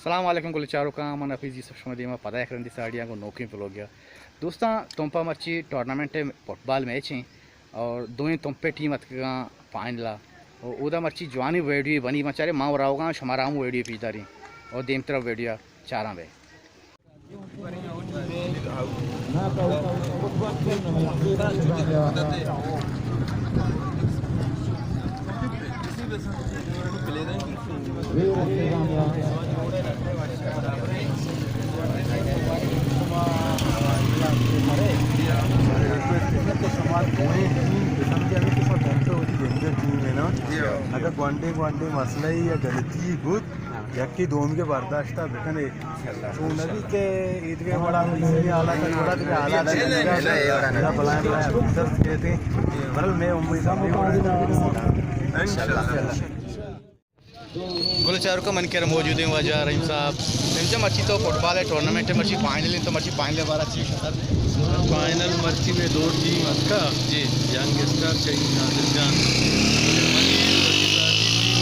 सलामकुम गुलचारो का मन अफीजी सब समय में पता है साड़ियाँ को नौकरी पे हो गया दोस्ता तुमपा मर्ची टूर्नामेंट फुटबॉल मैच हैं और दो ही तुम पे टीम अतका फाइनल उदा मर्ची जवानी वीडियो बनी मचारे माँ रावगा हमारा वीडियो पीदारी और देम तरफ वीडियो चारा बे अगर ग्वांटे ग्वांटे मसला ही या गलती खुद यकी दोम के बर्दाश्त बेकने तो नबी के ईद के बड़ा इसलिए आला का थोड़ा तो आला मेरा बुलाए बुलाए अफसर कहते बरल मैं उम्मीद इंशाल्लाह गुलचारो का मन कर मौजूद है वजह रहीम साहब इनसे मर्ची तो फुटबॉल है टूर्नामेंट है मर्ची फाइनल तो मर्ची फाइनल बारह चीज फाइनल मर्ची में दो टीम का जी यंग स्टार चाहिए नादिर जान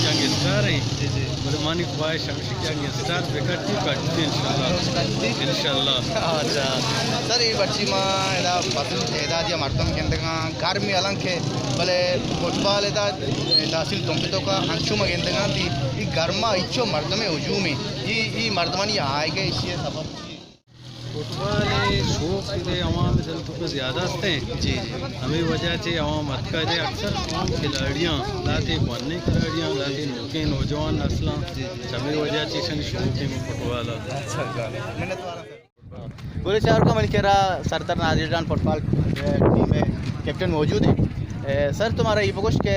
यंग स्टार है जी जी बोले मानी ख्वाहिश हमेशा यंग स्टार बेकार टीम काटती इंशाल्लाह अच्छा सर ये बच्ची माँ एदा पसंद एदा दिया मर्दम के अंदर घर में अलग है बोले फुटबॉल एदा दासिल तुम तो का हंसू में गेंद थी ये घर में इच्छो मर्दम हजूम है ये मर्दमानी आएगा इसी सबब फुटबॉल शौक से अवाम जल तो ज़्यादा हैं जी जी हमें वजह से अवाम अतका है अक्सर आम खिलाड़ियाँ लाते बनने खिलाड़ियाँ लाते नौके नौजवान नस्ल हमें वजह से शौक है फुटबॉल बोले चार का मन कह रहा सरदार नादिर जान फुटबॉल टीम में कैप्टन मौजूद है सर तुम्हारा ये बगोश के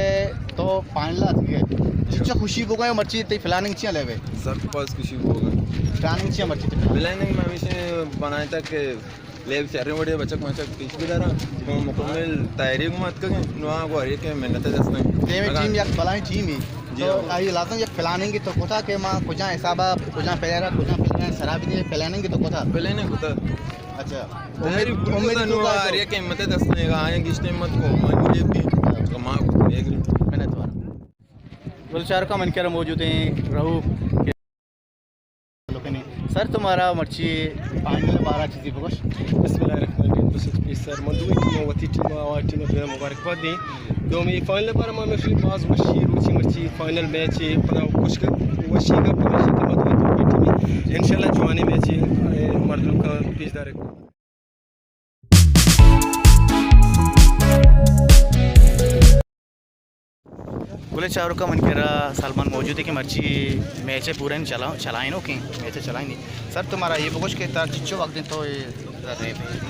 तो फाइनल है अच्छा खुशी बोगा मर्ची ते प्लानिंग चाहिए लेवे सर के पास खुशी होगा प्लानिंग चाहिए मर्ची प्लानिंग में हमेशा बनाए तक लेब चारे बड़े बच्चों को पीछ भी दारा तो मुकम्मल तैयारी को मत करें नुआ को हर एक मेहनत दसना टीम या बलाई टीम है तो आई लातन या प्लानिंग की तो कोता के मां कुछ हिसाबा कुछ प्लेयर शराबी दे प्लानिंग की तो कोता प्लानिंग होता अच्छा उम्मीद नुआ हर एक हिम्मत दसने का आए किस टाइम मत को मन मुझे भी कमा को एक मेहनत वाला गुलचार का मन कर मौजूद हैं रहू सर तुम्हारा मर्ची फाइनल 12 चीज़ी बगोश बिस्मिल्लाहिर्रहमानिर्रहीम सर मंदुए की वती टीम आवाटी में मुबारकबाद दी दो में फाइनल पर मैं फिर बाज वशी रुचि मर्ची फाइनल मैच पता कुछ का वशी का पहुंच के बाद टीम इंशाल्लाह जवानी मैच मर्दों का पेशदार बोले चारों का मन कह रहा सलमान मौजूद है कि मर्ची मैच पूरे चलाए नो कि मैच चलाए नहीं सर तुम्हारा ये बगोश के तार जिच्चो वक्त तो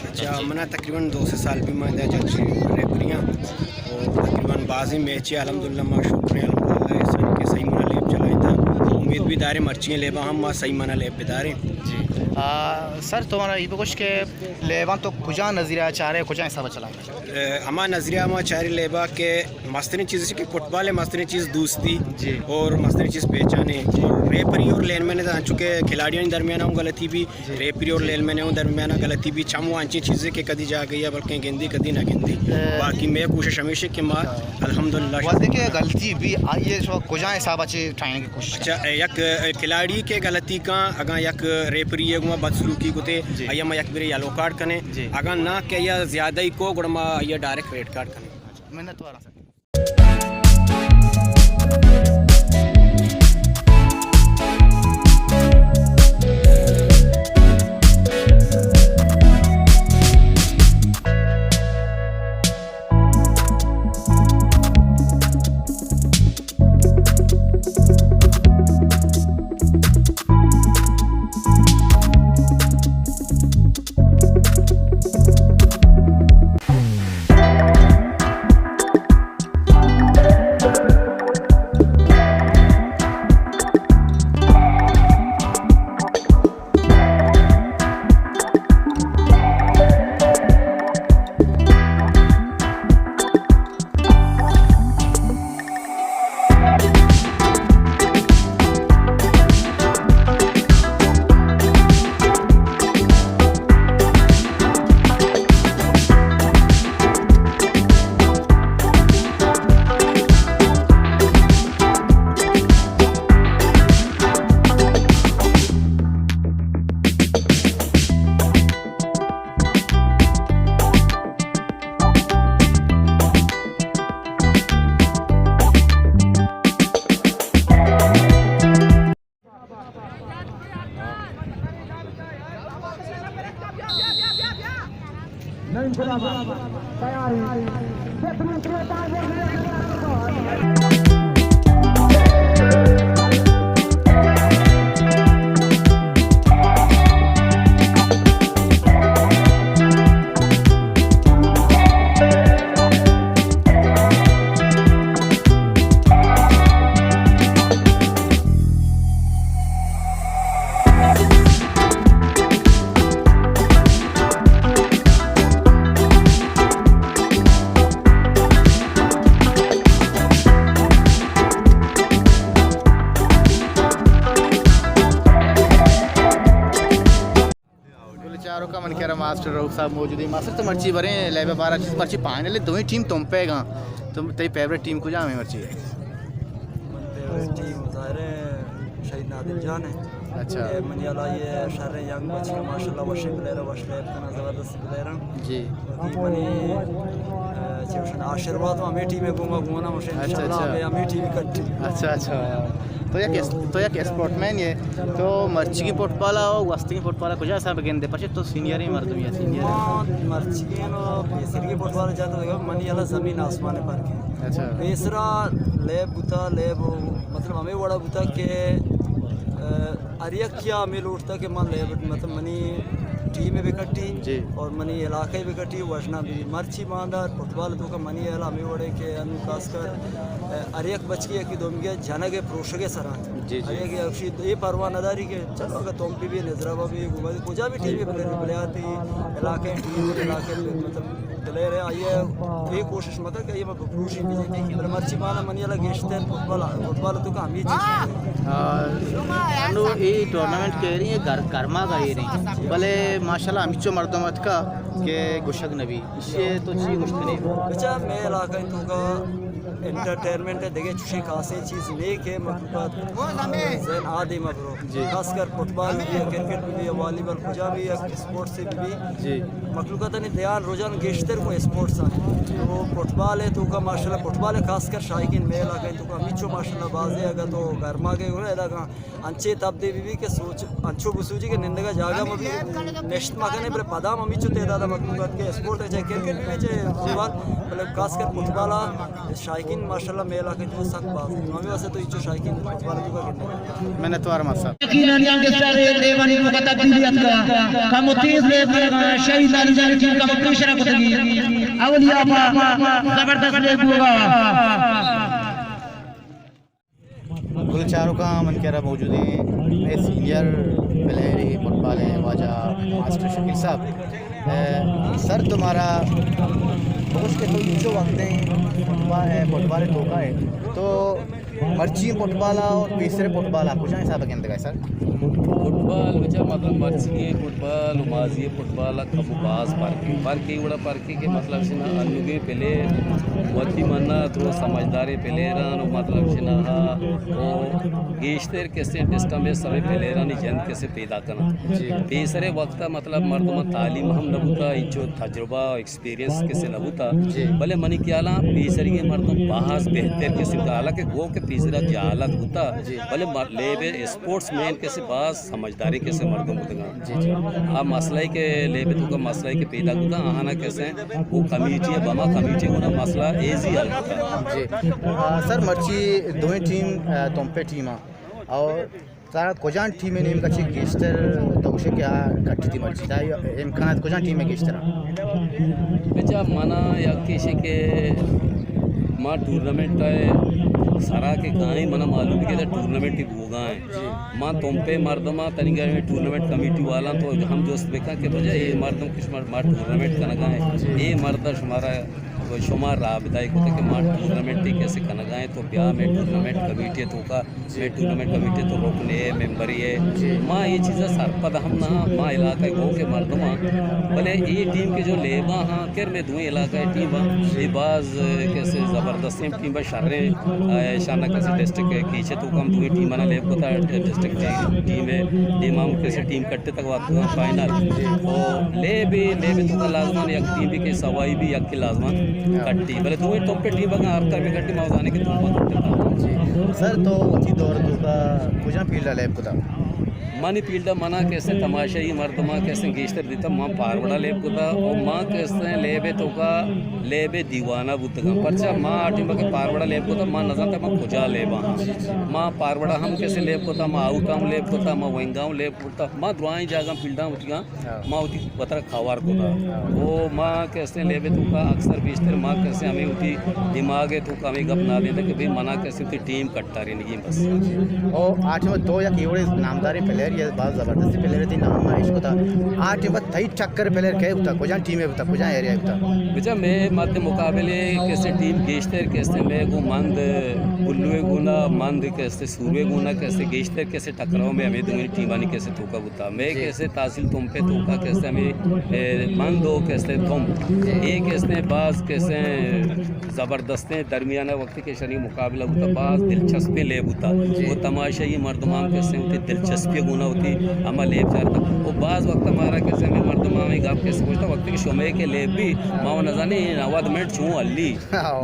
अच्छा मना तकरीबन 2 साल भी मैं रेफरियाँ और तकरीबन बाजी मैच अलहमदुलिल्लाह माँ शुक्र अल्लाह के सही मना लेब चलाए था उम्मीद भी दारे मर्चियाँ लेबा हम माँ सही मना लेब बेदारे जी सर तुम्हारा ये बगोश के लेबा तो कुछ नज़रिया चाह रहे कुछ हिसाब चलाएंगे हमा नजरिया में चारी लेबा के मस्तनी चीज़ की फुटबॉल है मस्तनी चीज़ दोस्ती जी और मस्तनी चीज़ पहचाने और रेफरी और लेनमैन चूँकि खिलाड़ियों के दरमियान गलती भी रेफरी और लेनमैन दरमियान गलती भी छम वांची चीज़ें के कदी जा गई है बल्कि गिनती कदी ना गिनती बाकी मैं कोशिश हमेशा कि माँ अल्हम्दुलिल्लाह देखिए गलती भी ये कुछ हिसाब अच्छे ठाने की कोशिश अच्छा यक खिलाड़ी के गलती का अगर यक रेफरी बदसलूकी को थे अयम यक मेरे येलो कार्ड कने अगर ना क्या या ज़्यादा ही को गुड़मा ये डायरेक्ट रेड कार्ड कने मेहनत वाला सर चारों का मन कह रहा मास्टर रऊफ साहब मौजूद है मास्टर तो मर्ची भरे लेबे 12 मर्ची पाने ले दोई टीम तुम पेगा तुम तेरी फेवरेट टीम को जामे मर्ची टीम ज़ाहिर है शहीद नादिर जान है अच्छा मनियाला ये शहर यंग बच्चे माशाल्लाह वशे प्लेयर वशे इतना ज़बरदस्त प्लेयर जी बाकी मनी चेशन आशीर्वाद हमें टीम में घूमना मुझे इंशाल्लाह हमें टीम इकट्ठी अच्छा अच्छा तो या स्पोर्टमैन ये तो मर्ची की फुटबॉल और वस्ती की फुटबॉल कुछ ऐसा बगेंदे पछे तो सीनियर ही मर्द या सीनियर मर्ची के नो बेसर की फुटबॉल जाता है मनियाला ज़मीन आसमान पर के अच्छा बेसरा लेब बुता लेब मतलब हमें बड़ा बुता के अरिया क्या हमें लौटता के मन लेब मतलब मनी टीम में भी कट्टी और मनी इलाके भी कट्टी वजना भी मर्ची मानदार फुटबॉल तो का मनी है हमें बड़े के अनु खासकर अरियक बच की दो मिगे जनगे प्रोशगे सरा अरियक अक्षी ये परवाह नदारी के चलो का तुम भी नजरावा भी घुमा पूजा भी टीम में प्लेयाती इलाके टीम इलाके मतलब प्लेयर है आइए ये कोशिश मत कि ये प्रोशी भी मर्ची माना मनी अलग गेस्टर फुटबॉल तो का हम ही नो ये टूर्नामेंट कह रही है गर्मा का ये नहीं भले माशाल्लाह अमिचो मर्दमत का के गुशक नबी ये तो ची गुश्त नहीं बच्चा मैं इलाका तो का एंटरटेनमेंट है देखे चुशी खासी चीज़ लेके मखलूक़ात ज़हन आदि मगरो खासकर फुटबॉल भी है क्रिकेट भी है वॉलीबॉल पूजा भी है स्पोर्ट्स से भी जी मखलूक़ात ने ध्यान रोजान गेश्तर को स्पोर्ट्स है तो फुटबॉल है तो का माशाल्लाह फुटबॉल है खासकर शायकीन मेल आ गए तो का मिचो माशाल्लाह बाजे अगर तो गर्मा के हो ना का अंचे तब दे भी के सोच अंचो बुसूजी के निंदगा जागा में भी नेक्स्ट मगने बले पदाम मिचो ते दादा मखलूक़ात के स्पोर्ट है चाहे क्रिकेट भी चाहे फुटबॉल मतलब खासकर फुटबॉल शायकीन माशाल्लाह मेला के जो सक बात हमें वैसे तो इचो शायकीन फुटबॉल को करने मैंने तो आराम से यकीनन यंग स्टार लेवानी को तब्दीलियत का कमुतीज ले शहीद नादिर जान टीम का मुकशरा को तगी अवलिया जबरदस्त ले होगा गुलचारों का मन कह रहा मौजूद है सीनियर प्लेयर है फुटबॉल है वाजा मास्टर शकील साहब सर तुम्हारा दोस्त के तो जो वक्त फुटबॉल है धोखा है तो मर्ची फुटबॉल और तीसरे फुटबॉल आपको जहाँ हिसाब के सर फुटबॉल बच्चा मतलब मर्ची फुटबॉल माजी फुटबॉल कमुबाज पार्किंग बड़ा पार्किंग के मतलब से ना अनुगे पहले वती मन्ना तो समझदारी प्लेयरान मतलब से ना वो गेश्तर कैसे टेस्ट में समय प्लेयरान जन कैसे पैदा करना तीसरे वक्त मतलब मर्द तालीम हम नबूता जो तजुर्बा एक्सपीरियंस कैसे नबूता भले मनी क्या ला तीसरी के मर्द बाहर बेहतर कैसे हालांकि वो के तीसरा जहालत होता भले लेबे स्पोर्ट्स मैन कैसे बास समझदारी कैसे मर्दों होगा आप मसला के लेबे तो का मसला के पैदा होता आना कैसे वो कमेटी है बमा कमेटी होना मसला एजी हल होता जी सर मर्ची दोनों टीम तुम पे टीम और सारा कोजान टीम में नेम कच्ची गेस्टर तो उसे क्या कट्टी थी मर्ची था इम्कान कोजान टीम में गेस्टर बेचा माना या किसी के माँ टूर्नामेंट है सारा के गाय मना मालूम के टूर्नामेंट ही होगा है माँ तुम पे मर्दमा तनिका में टूर्नामेंट कमेटी वाला तो हम जो देखा के बजाय ये मर्दम किस माँ टूर्नामेंट करना गाए ये मर्द हमारा शुमार राबदाई को कि माँ टूर्नामेंट कैसे करना गाए तो ब्याह में टूर्नामेंट कमेटी तो का मैं टूर्नामेंट कमेटी तो रोकने मेम्बरी है माँ ये चीज़ें सरपद हम ना माँ इलाका गो के मर्दमा भले ये टीम के जो लेबा हाँ कर में दूँ इलाका टीम ये बाज कैसे ज़बरदस्त टीम बस शर्रे शाना कैसे डिस्ट्रिक्ट खींचे तो कम दूँ टीम ना लेब को डिस्ट्रिक्ट टीम है टीम हम कैसे टीम कट्टे तक बात फाइनल तो ले भी तो का लाजमान एक टीम भी के सवाई भी एक की लाजमान कट्टी भले दो ही टॉप पे टीम बगा आपका भी कट्टी मौजाने की तुम सर तो अची दौर तो का कुछ फील्ड लैब को था मानी फील्ड मना कैसे तमाशाई मर्द माँ कैसे गेस्टर देता माँ पारवड़ा लेब को था और माँ कैसे लेबे तो का लेबे दीवाना बुतगा परचा माँ आटिमा के पारवड़ा लेब को था माँ नजर था माँ खुजा लेबा माँ पारवड़ा हम कैसे लेब को था माँ आउटाम लेब को था माँ वैंगाम लेब को था माँ दुआई जागा फील्डा उठगा माँ उठी बतर खावार को था वो माँ कैसे लेबे तो का अक्सर बेस्तर माँ कैसे हमें उठी दिमाग है तो हमें गप ना देता कि भाई मना कैसे उठी टीम कट्टा रही नहीं बस और 8 में 2 या केवड़े नामदारी प्लेयर ये बहुत ज़बरदस्ती प्लेयर थी नाम माइश को था 8 में थई टक्कर प्लेयर के उता कुछ टीम है उता कुछ एरिया उता बेचा मैं मध्य मुकाबले कैसे टीम गेस्टर कैसे मैं को मंद बुल्लुए गुना मंद कैसे सूबे गुना कैसे गेस्टर कैसे टकराव में हमें दोनों टीम आनी कैसे तोका बुता मैं कैसे तासिल तुम पे तोका कैसे हमें मंद हो कैसे तुम एक कैसे बाज कैसे ज़बरदस्तें दरमियाना वक्त के शनी मुकाबला होता बाज दिलचस्पी ले बुता वो तमाशाई मर्दमाम कैसे होती दिलचस्पी गुना होती हमारा लेब चाहता वो बाज़ वक्त हमारा कैसे हमें मर्दमा में गाप कैसे पूछता वक्त के शोमे के लेब भी माँ नजानी नवाद मिनट छूँ अल्ली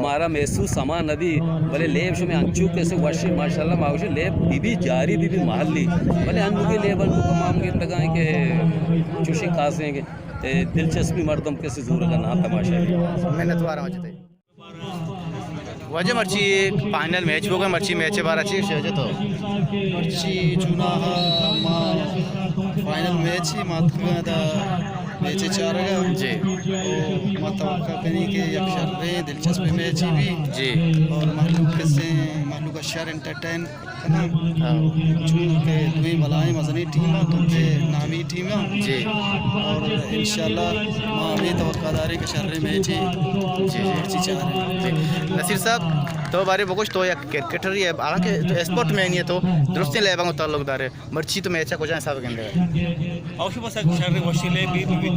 मारा महसूस समा नदी भले लेब शो में अंचू कैसे वर्षी माशाल्लाह मावशे लेब बीबी जारी बीबी महल्ली भले अनु के लेब अनु तमाम के लगाए के चुशी खासे के दिलचस्पी मर्दम कैसे जोर का ना तमाशा मेहनत वारा होते वजह मर्ची फाइनल मैच होगा मर्ची मैच बार अच्छी शेजे तो मर्ची चुना मा फाइनल मैच ही मात का मैच चारेगा जी मतवक्का करें कि अक्षर रहे दिलचस्पी मैच ही भी जी और मालूम कैसे मालूम का शहर एंटरटेन करना चुन के तुम्हें बलाएं मजनी टीम तुम पे नामी टीम जी और इंशाल्लाह माँ हमें तवक्कादारी के शहर मैच ही जी मर्ची चाह रहे जी नसीर साहब तो बारे बकुश तो या क्रिकेटर है आगे के तो स्पोर्ट में नहीं है तो दुरुस्ती ले बांगो ताल्लुकदार है मर्ची तो मैच को जाए साहब कहंदे औषध बस शहर वशीले भी थी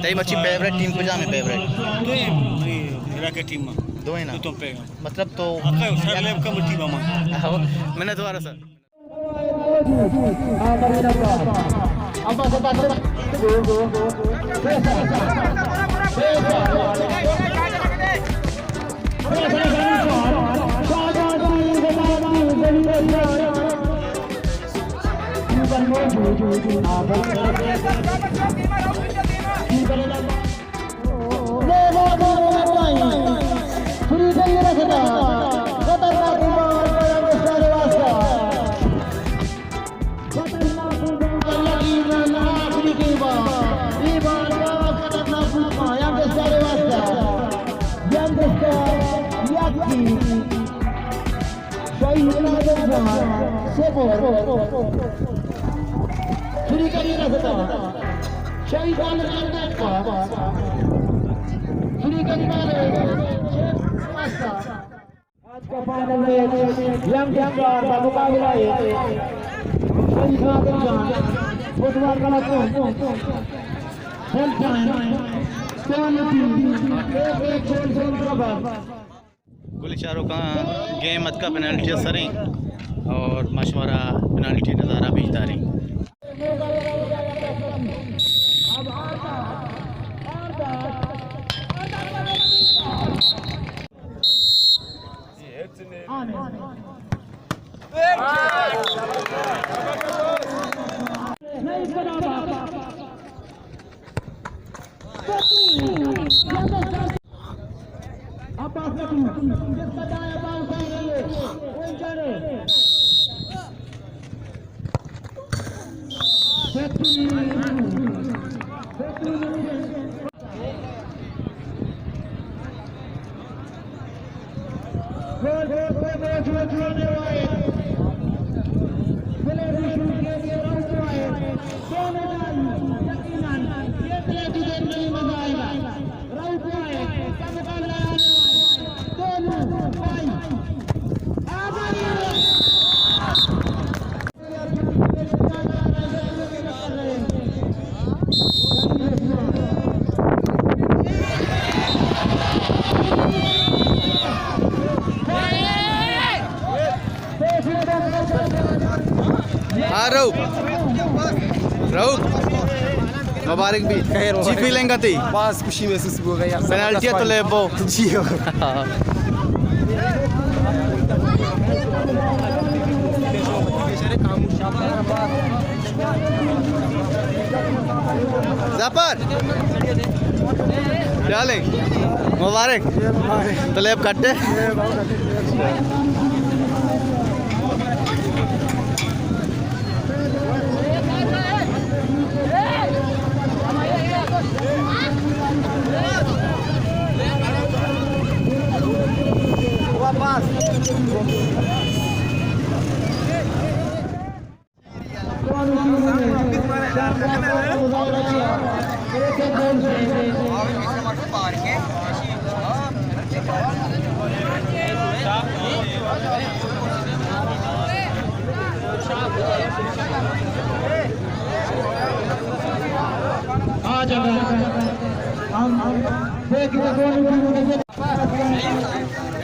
तई मर्ची फेवरेट टीम को जाने फेवरेट तो मेरा के टीम में दो ही ना तो पे मतलब तो शहर लेब का टीम में मैंने दोबारा सर गुलचारों का गेम मत का पेनल्टी असरें और मशवरा पेनल्टी नज़ारा भेजता रही हाँ रोक मुबारक भी जी फीलिंग का थी बस खुशी महसूस हो गई यार पेनल्टी तो ले वो जी जफर क्या ले मुबारक तलेब कट्टे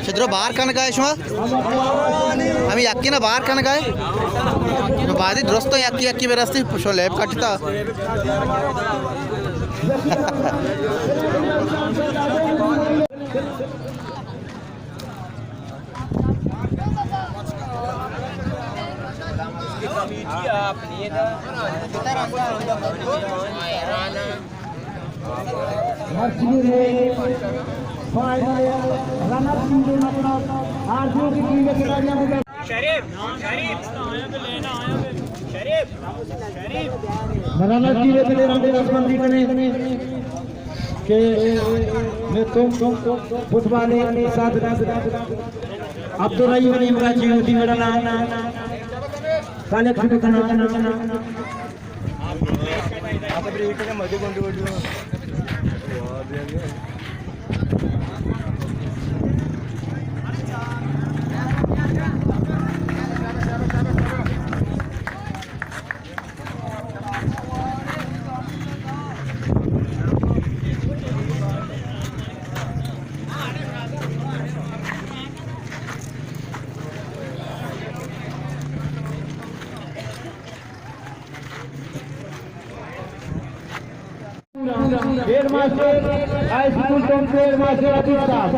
छिद्रो बाहर कन गाय शुमा हमें यक्की ना बाहर कन गाय तो बादी दोस्तों यक्की यक्की बेरस्ती शो लैब काटता फुटबॉल अब्दुल रहीम इमरान जी मेरा नाम काले खंड का नाम head master high school head master Atiq साहब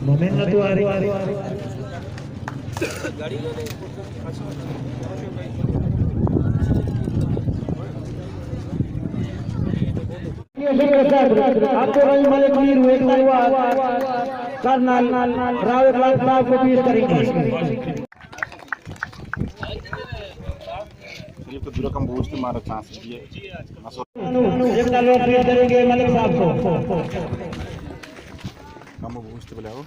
मोमेंट ना तो आ रही आपको रही मलिक मीर हुए कर्नल राव साहब को पेश करेंगे तो दूर कम बूझ मारा चांस दिए एक लोग पेश करेंगे मलिक साहब को कम बूझ तो बुलाओ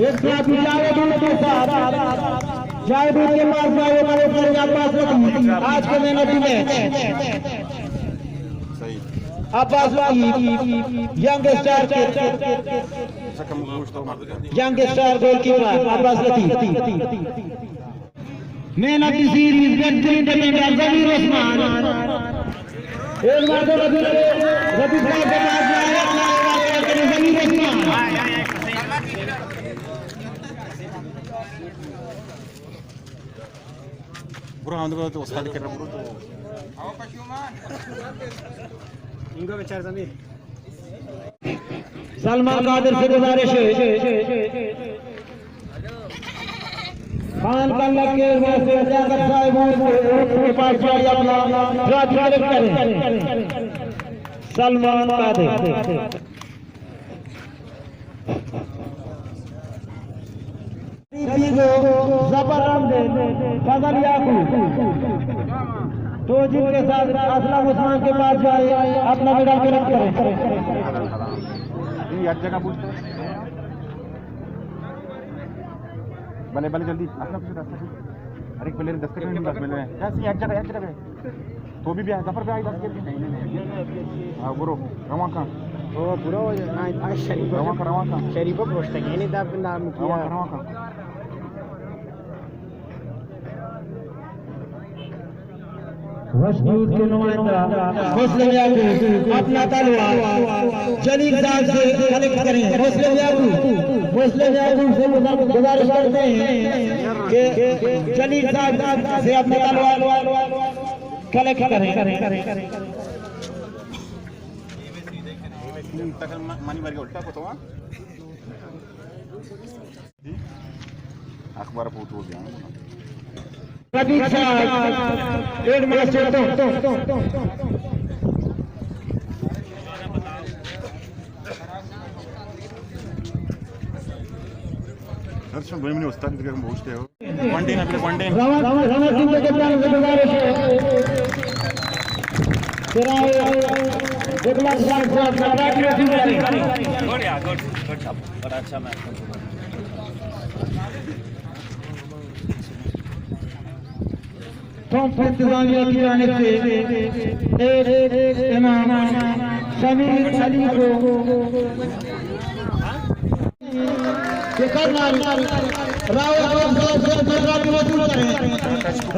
एक साथ जावेद के साथ जावेद के पास जाओ हमारे पंजाब पास आज के मेहनती में सही अब्बास यंग स्टार के कम बूझ तो young star goalkeeper Abbas Latif man of the series बेहतरीन डिफेंडर जमीर उस्मान एक बार तो रफी साहब के पास जाए जमीर उस्मान पूरा आंदोलन तो उस्ताद कर रहा पूरा तो इनको बेचार जमीर सलमान कादिर से गुजारिश है खान का लगे वैसे जाकर साहब के पास जाइए अपना रात करें सलमान कादिर फजल याकूब तो जिनके साथ असलम उस्मान के पास जाए अपना मेडल कलेक्ट करें एक जगह पूछते भले भले जल्दी अपना कुछ रास्ता अरे पहले 10 मिनट में 10 मिनट ऐसे एक जगह तो भी आ जफर भी आई 10 के नहीं हां गुरु रवा का ओ पूरा ना शरीफ रवा का शरीफ पोस्ट है नहीं दा नाम किया रवा का वशदूद के नुमाइंदा मुस्लिम याकूब अपना तलवार जलील साहब से कलेक्ट करें। मुस्लिम याकूब से गुजारिश करते हैं कि जलील साहब से अपना तलवार कलेक्ट करें। अखबार फोटो गया रफीक साहब हेड मास्टर दर्शन भाई मैंने उस्ताद के हम पहुंचते हो वनडे ना पहले वनडे राणा सिंह के कप्तान से गुजारिश है तेरा 1 लाख साहब नाराज नहीं करें। गुड बड़ा अच्छा मैच टॉप इंतजामिया की जानिब से एक इनाम समीर अली को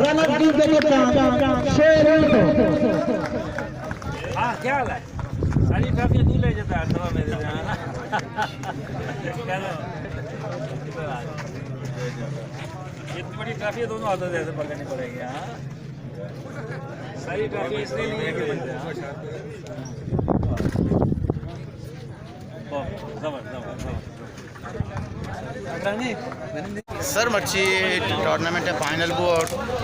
रनर टीम के कप्तान शेर को क्या हाल है? सारी ट्रॉफी तू ले जाता है तो मेरे से है ना इतनी बड़ी ट्रॉफी दोनों हाथों से ऐसे पकड़नी पड़ेगी। हाँ सारी ट्रॉफी इसलिए लिए कि सर मच्छी टूर्नामेंट फाइनल को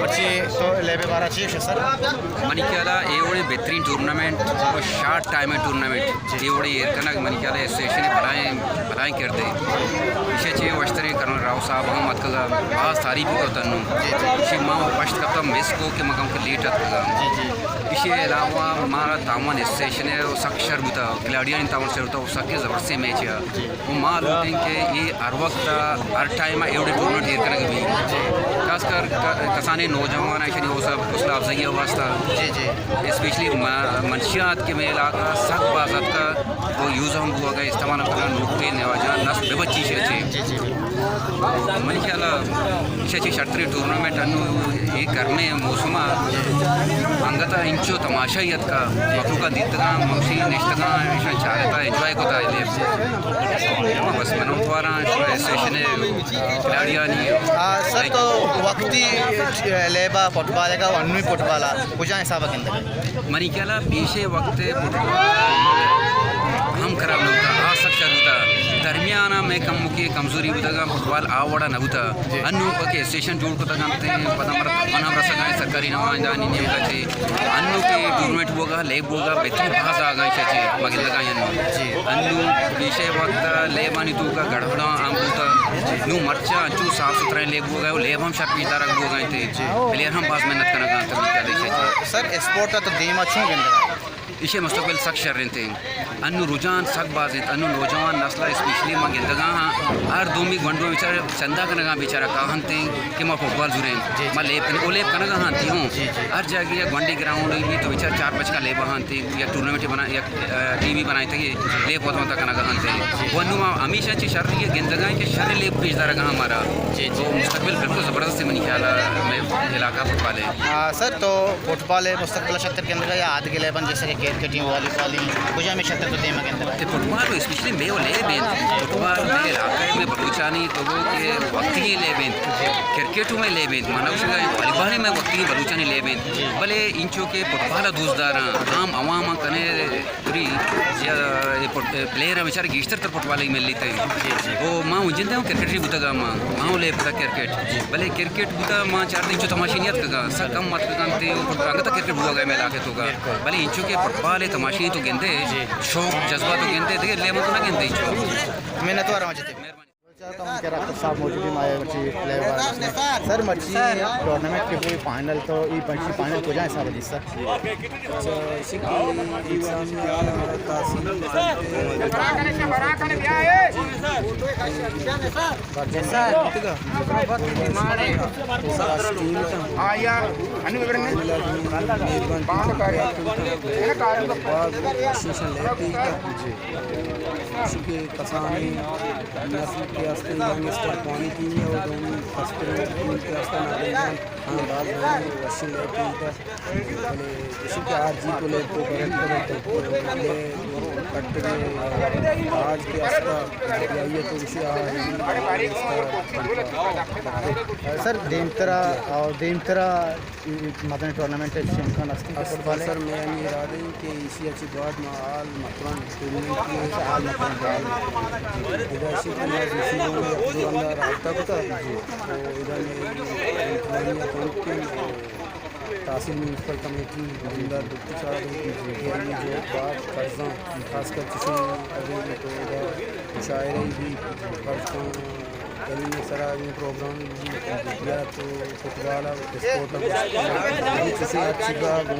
मच्छी तो लेबे बारा चीफ है सर मणिक्याला एवढे बेहतरीन टूर्नामेंट और शॉर्ट टाइम है टूर्नामेंट एवढे येरकना मणिक्याला स्टेशन भलाई करते विषयाचे वस्तरे कर्नल राव साहब हम अतकगा आज तारीफ को तन्नु इसे माँ फर्स्ट कप्तान मिस को के मकाम के लेट अतकगा इसे अलावा हमारा तामन स्टेशन है सक्षर बुता खिलाड़ियों ने तामन से होता वो सबके ज़बरदस्त मैच है वो माँ लोटें के ये हर वक्त हर टाइम एवढे टूर्नामेंट येरकना भी खासकर कसाने नौजवान ऐसे वो सब हौसला अफजाई वास्ता स्पेशली मंशियात के में इलाका सख्त बाज़त का वो यूज़ हम हुआ गया इस्तेमाल करना नुकते नवाजान नस्ल बेबच्ची से मन ख्याल इसे शर्तरी टूर्नामेंट अनु ये करने मौसम अंगता इंचो तमाशायत का मखलू का दीतगा मौसी निश्तगा चाहता एंजॉय को था बस मनों द्वारा सेशन खिलाड़ियाँ नहीं सर तो वक्ती लेबा फुटबॉल का अन्वी फुटबॉल कुछ हिसाब मनी क्या पीछे वक्त फुटबॉल हम खराब होता आ सक्षर होता दरमियाना में कम मुख्य कमजोरी होता फुटबॉल आवड़ा न होता अन्नू के स्टेशन जोड़ को तकते पदम रसगाए सरकारी नुमाइंदा नियम करते अन्नू के टूर्नामेंट होगा लेब होगा बेहतरीन भाषा आगाई चाहिए मगे लगाए अन्नू पीछे वक्त लेबानी तू का गड़बड़ा आम होता नू मर्चा चू साफ सुथरा लेब होगा लेब हम शायद पीता रख हो गए थे प्लेयर हम पास मेहनत करना सर स्पोर्ट का तो देम अच्छों इसे मुस्तकबिल सख्त शर रहे थे अन्नू रुझान सख्त बाज अन्नू नौजवान नस्ल स्पेशली माँ गिंदगा हर दोमी गंडो बेचारे चंदा कनगा बेचारा कहाँ थे कि मैं फुटबॉल जुरे मैं लेब ओ लेब कनगा हाँ थी हूँ हर जगह या गंडी ग्राउंड भी तो बेचारे 4-5 का लेब हाँ थे या टूर्नामेंट बना या टीवी बनाए थे लेब होता होता कनगा हाँ थे वो अन्नू हमेशा ची शर ये गिंदगा के शर लेब पेशदा रहा हमारा तो मुस्तकबिल बिल्कुल ज़बरदस्त मनी ख्याल में इलाका फुटबॉल है सर तो फुटबॉल है मुस्तकबिल शतर के अंदर या आध के लेबन जैसे कि क्रिकेट वॉलीबॉल कुछ हमें शतर तो देम के अंदर फुटबॉल स्पेशली मे वो ले बेन फुटबॉल में इलाके में बलूचानी तो वो के वक्त ही ले बेन क्रिकेट में ले बेन मानव से वॉलीबॉल में वक्त ही बलूचानी ले बेन भले इंचो के फुटबॉल दूसदार आम अवाम कने पूरी प्लेयर बेचारे गिश्तर तर फुटबॉल में लेते हैं वो माँ जिंदा हूँ क्रिकेट ही बुतगा माँ ले बुता क्रिकेट भले क्रिकेट बुता माँ 4 दिन तमाशीनियत का सब कम मत करते अंगता क्रिकेट हुआ गया मैं लाके तो भले इंचो के फुटबॉल है तमाशी तो गेंदे शौक जज्बा तो गेंदे थे ले मत ना गेंदे मेहनत वाला मजे साहब मौजूद सर मच्छी टूर्नामेंट के पूरी फाइनल तो ये मच्छी फाइनल को जाए साहब सर कसानी रास्ते यानी स्टार पानी की है और दोनों फर्स्ट टीम के रास्ता ना ले हां बात है वशिंग टीम का पहले इसी के आज जी को ले तो करेक्ट ले कट के आज के रास्ता ये तो विषय सर देमतरा और देमतरा मदन टूर्नामेंट है शमखान अस्ती फुटबॉल सर मैं ये इरादे कि इसी अच्छी बात में आल मतरन टूर्नामेंट की आल मतरन इधर इसी के लिए इसी जो अंदर आता था तो इधर में तहसील म्यूनसिपल कमेटी अंदर दुख चार जो बात कर्जा खासकर किसी तो मुशायरे भी कर्ज को में सारा प्रोग्राम या तो फुटबॉल स्पोर्ट किसी अच्छी का की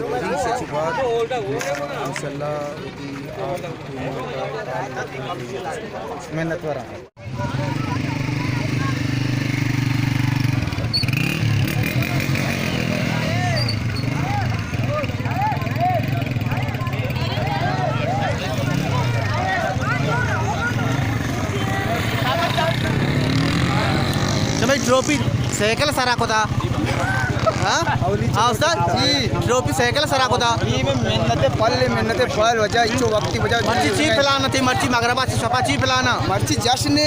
बड़ी अच्छी बात इंशाल्लाह मेहनत वाला ट्रॉफी सैकल सरा को था ट्रॉफी सैकल सरा को था मेहनत फल वजह इचो वक्ती वजह मर्ची चीज फैलाना थी मर्ची मगरबा से सफा चीज फैलाना मर्ची जश्न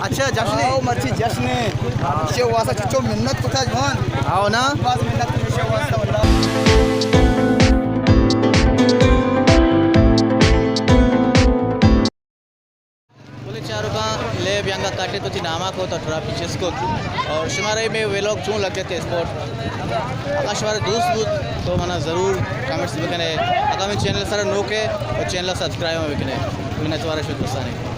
अच्छा जश्न मर्ची जश्न इचो वासा चिचो मेहनत को था जवान आओ ना बस मेहनत में इचो वासा वल्लाह चारों लेब यंगा काटे तो थी नामा को तो ट्रॉफी चेस्को और शुमारे में वे लोग चूँ लगे थे स्पोर्ट अगर शुमारे दोस्त तो मना ज़रूर कमेंट्स में कने अगर मैं चैनल सारा नो के और चैनल सब्सक्राइब में कने मैंने तुम्हारा शुक्र